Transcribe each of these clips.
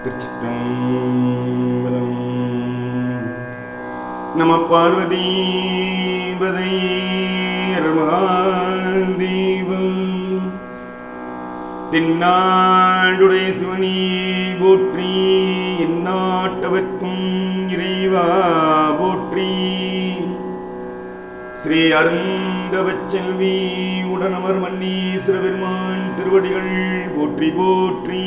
திருச்சிற்றம்பலம். நம பார்வதி பதையர்மாதீபம். தென்னாடுடைய சிவனி போற்றி, எந்நாட்டவர்க்கும் இறைவா போற்றி. ஸ்ரீ அருங்கவச்செல்வி உடனமர் மன்னீஸ்வர பெருமான் திருவடிகள் போற்றி போற்றி.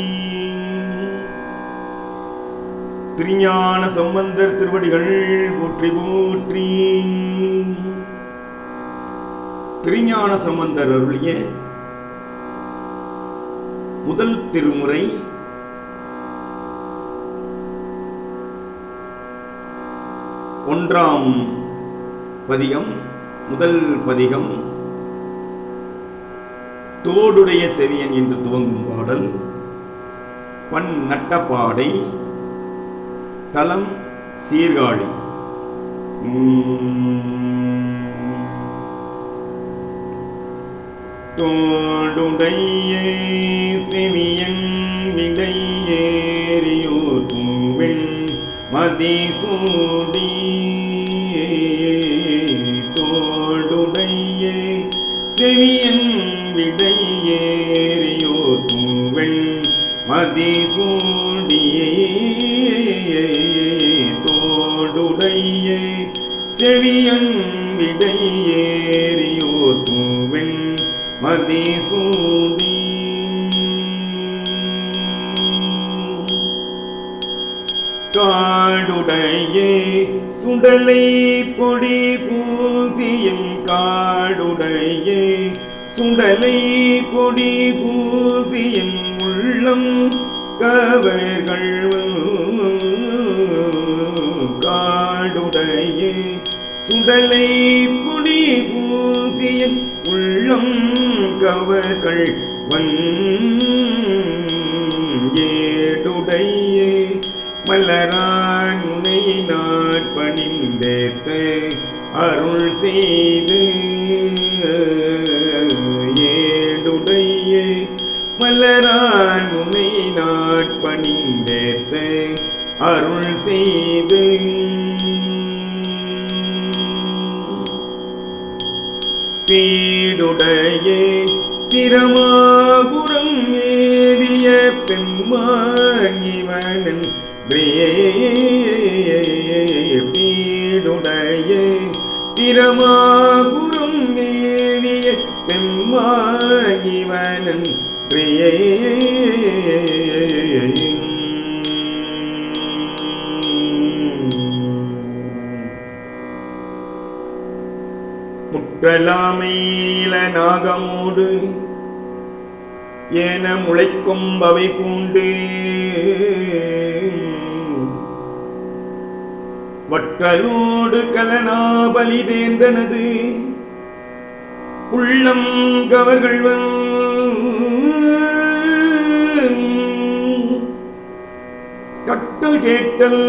திருஞான சம்பந்தர் திருவடிகள் போற்றி போற்றி. திருஞான சம்பந்தர் அருளிய முதல் திருமுறை ஒன்றாம் பதிகம். முதல் பதிகம் தோடுடைய செவியன் என்று துவங்கும் பாடல். பண் நட்டப்பாடை, தலம் சீர்காழி. தோடுடைய செவியன் விடையேறியோ தூவெண் மதிசூடி. தோடுடைய செவியன் விடையேறியோ தூவெண் மதிசூடியே. தோடுடைய செவியன் விடையேறியோ தூவெண் மதிசூடி. காடுடைய சுடலை பொடி பூசியின் காடுடைய சுடலை பொடி பூசியின் உள்ளம் கவர்கள். காடுடைய சுடலை பொடி பூசியின் உள்ளம் கவர்கள் வன். ஏடுடைய மலரான் உனை நாட்பணிந்தேத்த அருள் செய்து. ஏடுடைய மலரான் உனை நாட்பணிந்தேத்த அருள் செய்து. பீடுடைய பிரமாபுரம் ஏறிய பெம்மான் இவனன். பீடுடைய பிரமாபுரம் ஏறிய பெம்மான் இவனன். முற்றலாமையில நாகமோடு ஏன முளைக்கொம்பவை பூண்டு. வற்றலோடு கலனாபலி தேர்ந்தனது உள்ளம் கவர்கள். கட்டல் கேட்டல்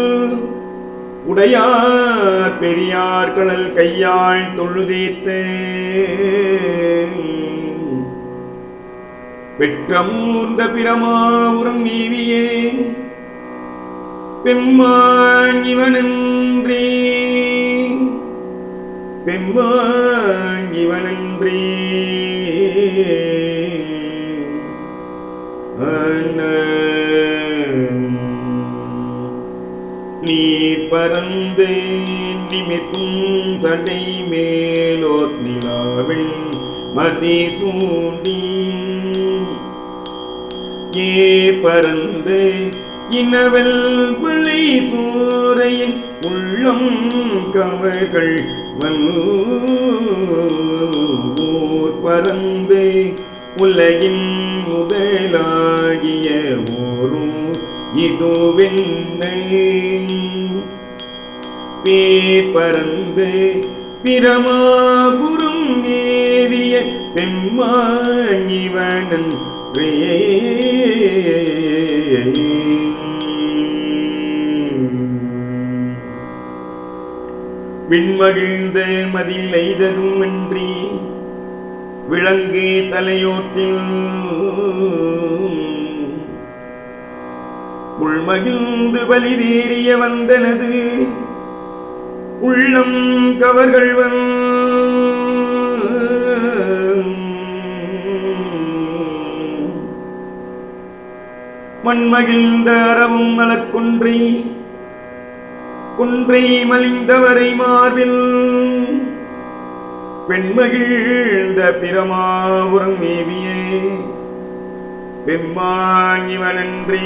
உடையார் பெரியார் கடல் கையாள் தொழுதேத்த. பெற்றமூர்ந்த பிரமாபுரம் ஈவியே பெம்மான் இவனன்றே. பெம்மான் இவனன்றே. நீர் பறந்து நிமிர்க்கும் சடை மேலோர் நிலாவில் மதிசூடி. ஏ பறந்து இனவல் விளை சூரையின் உள்ளம் கவர்கள் ஊர் பறந்து உலகின் முதலாகிய ஊரும் இதுவென்னை. பேர் பறந்து பிரமாபுரம் ஏறிய பெம்மான் இவனன். விண்மகிழ்ந்த மதில் எய்ததும் அன்றி விளங்கு தலையோட்டில் உள்மகிழ்ந்து பலிதேறிய வந்தனது உள்ளம் கவர்கள்வன் மண்மகிழ்ந்த அறவும் மலர்கொன்றை கொன்றை மலிந்தவரை மார்பில் பெண்மகிழ்ந்த பிரமாபுரம் மேவியே பெம்மாங்கிவனன்றே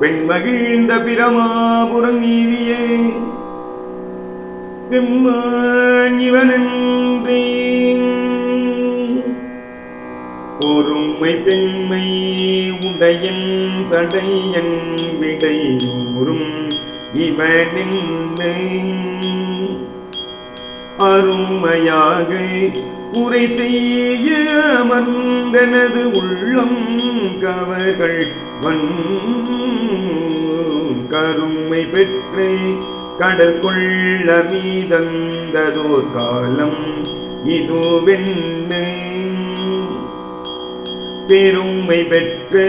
பெண்மகிழ்ந்த பிரமாபுரம் மேவியே பெம்மாங்கிவனன்றே ஒருமை பெண்மை உடையன் சடையன் விடையூறும் இவனின் அருமையாக உரை செய்ய அமர்ந்தனது உள்ளம் கவர்கள் வன் கருமை பெற்று கடல் கொள்ள மீதந்ததோர் காலம் இதுவென்ன பெருமை பெற்று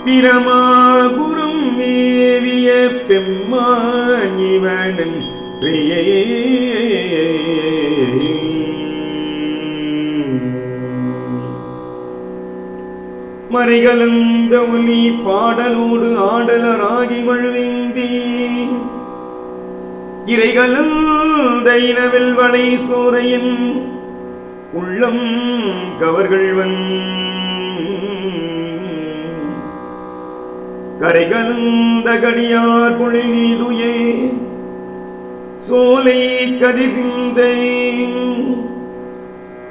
பிரமாபுரம் மேவிய பெம்மானிவனன் மறைகலந்த ஒலி பாடலோடு ஆடலராகி மழுவேந்தி இறைகலந்த இனவில் வளை சோரையின் உள்ளம் கவர்கள்வன் கரைகலந்த கடியார் பொழில் நீதுயே சோலை கதிர் சிந்தை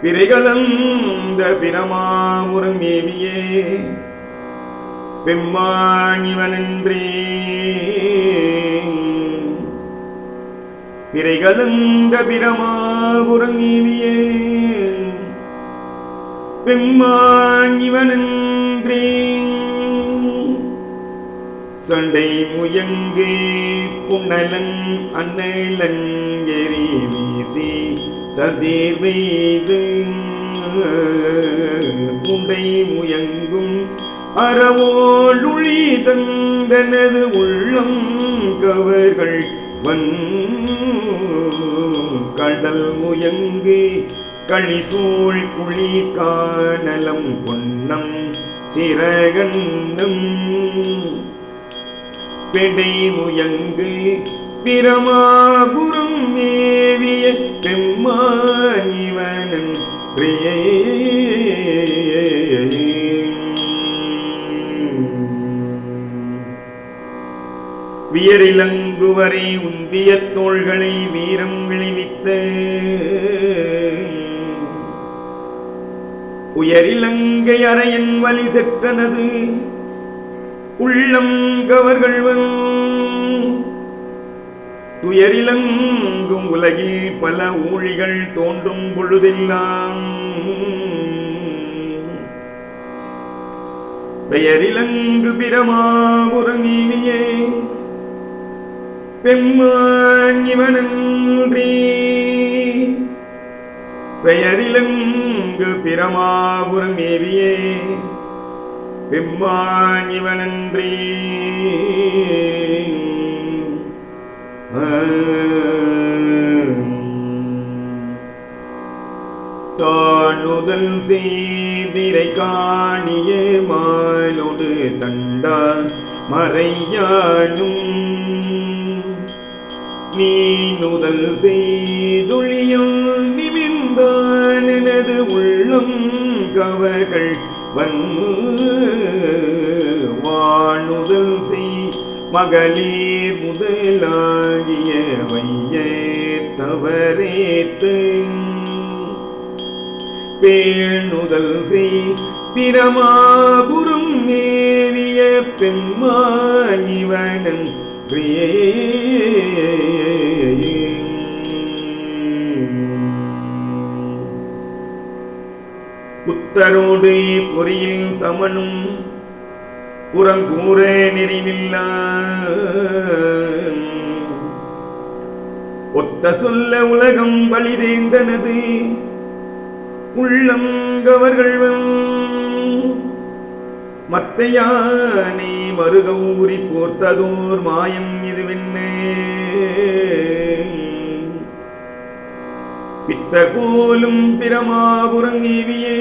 பிறைகலந்த பிரமாபுரம் மேவியே பெம்மானிவனன்றே பிறைகலந்த பிரமாபுரம் மேவியே பெம்மானிவனன்றே சண்டை முயங்கு புனலன் அண்ணலன் எரி வீசி சதீர் வைது புண்டை முயங்கும் அறவோளுழி தந்தனது உள்ளம் கவர்கள் வன் கடல் முயங்கு களிசூழ் குழி காணலம் பொன்னம் சிறகண்ணும் பெடை முயங்கு பிரமாபுரம் மேவிய பெம்மானிவனன் வியரிலங்குவரை உந்திய தோள்களை வீரம் விளைவித்த உயரிலங்கை அறையன் வலி செற்றனது உள்ளம் கவர்கள்வன் துயரிலங்கும் உலகில் பல ஊழிகள் தோன்றும் பொழுதெல்லாம் பெயரிலங்கு பிரமாபுரம் மேவியே பெம்மானிவனன்றே பெயரிலங்கு பிரமாபுரம் மேவியே பெம்மானிவனன்றே தானுதல் செய்திரை காணிய மாலோடு தண்டா மறையானும் நீ நுதல் செய்தொழியும் நிமிர்ந்தானது உள்ளம் கவர்கள் வன் வானுதல் செய் மகளிர் முதலாகிய வைய தவறேத்து பேணுதல் செய் பிரமாபுரம் மேவிய பெம்மானிவனன் புத்தரோடு பொறியில் சமனும் புறங்கூற நெறிவில்ல ஒத்த சொல்ல உலகம் பலிதேந்தனது உள்ளம் கவர்கள் மத்தையானை மருகவுரி போர்த்ததோர் மாயம் இதுவென்னே பித்தர் போலும் பிரமாபுரங்கீவியே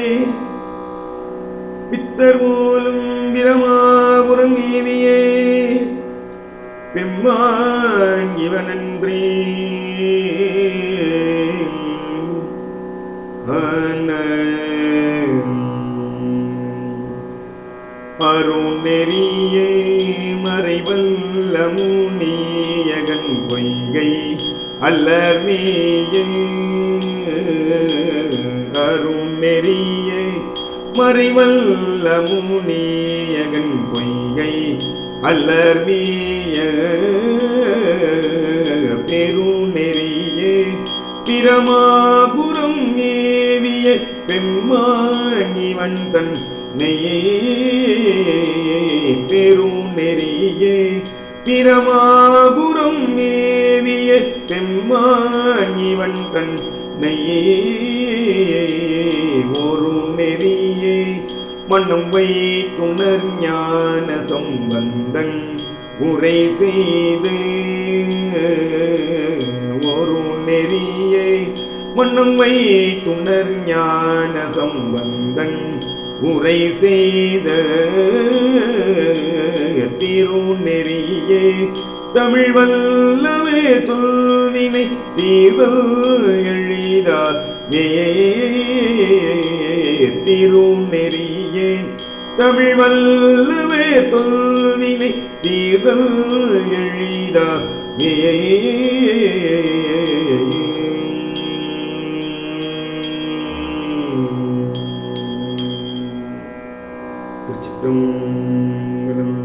பித்தர் போலும் பிரமாபுரங்கீவியே பெம்மான் இவனன்றி அருணெறியே மறைவல்ல முனியகன் பொய்கை அல்லர்மேயே அருணெறியே மறைவல்ல முனியகன் பொய்கை அல்லர்மேய பெருநெறியே பிரமாபுரம் ஏவிய பெம்மானிவன் தன் நெய்யே பெருநெறியே பிரமாபுரம் ஏவிய பெம்மானிவன் தன் நெய்யே ஒரு நெறியே மண்ணும் வைத்துணர் ஞான சம்பந்தன் உரை செய்து ஒரு நெறியே மண்ணும் வைத்துணர் ஞான சம்பந்தன் உரை செய்த திருநெறியே தமிழ் வல்லவே தொல்வினை தீர்வல் எளிதார் திருநெறியே தமிழ் வல்லவே தொல்வினை தீர்வல் எளிதார் திருச்சிற்றம்பலம்.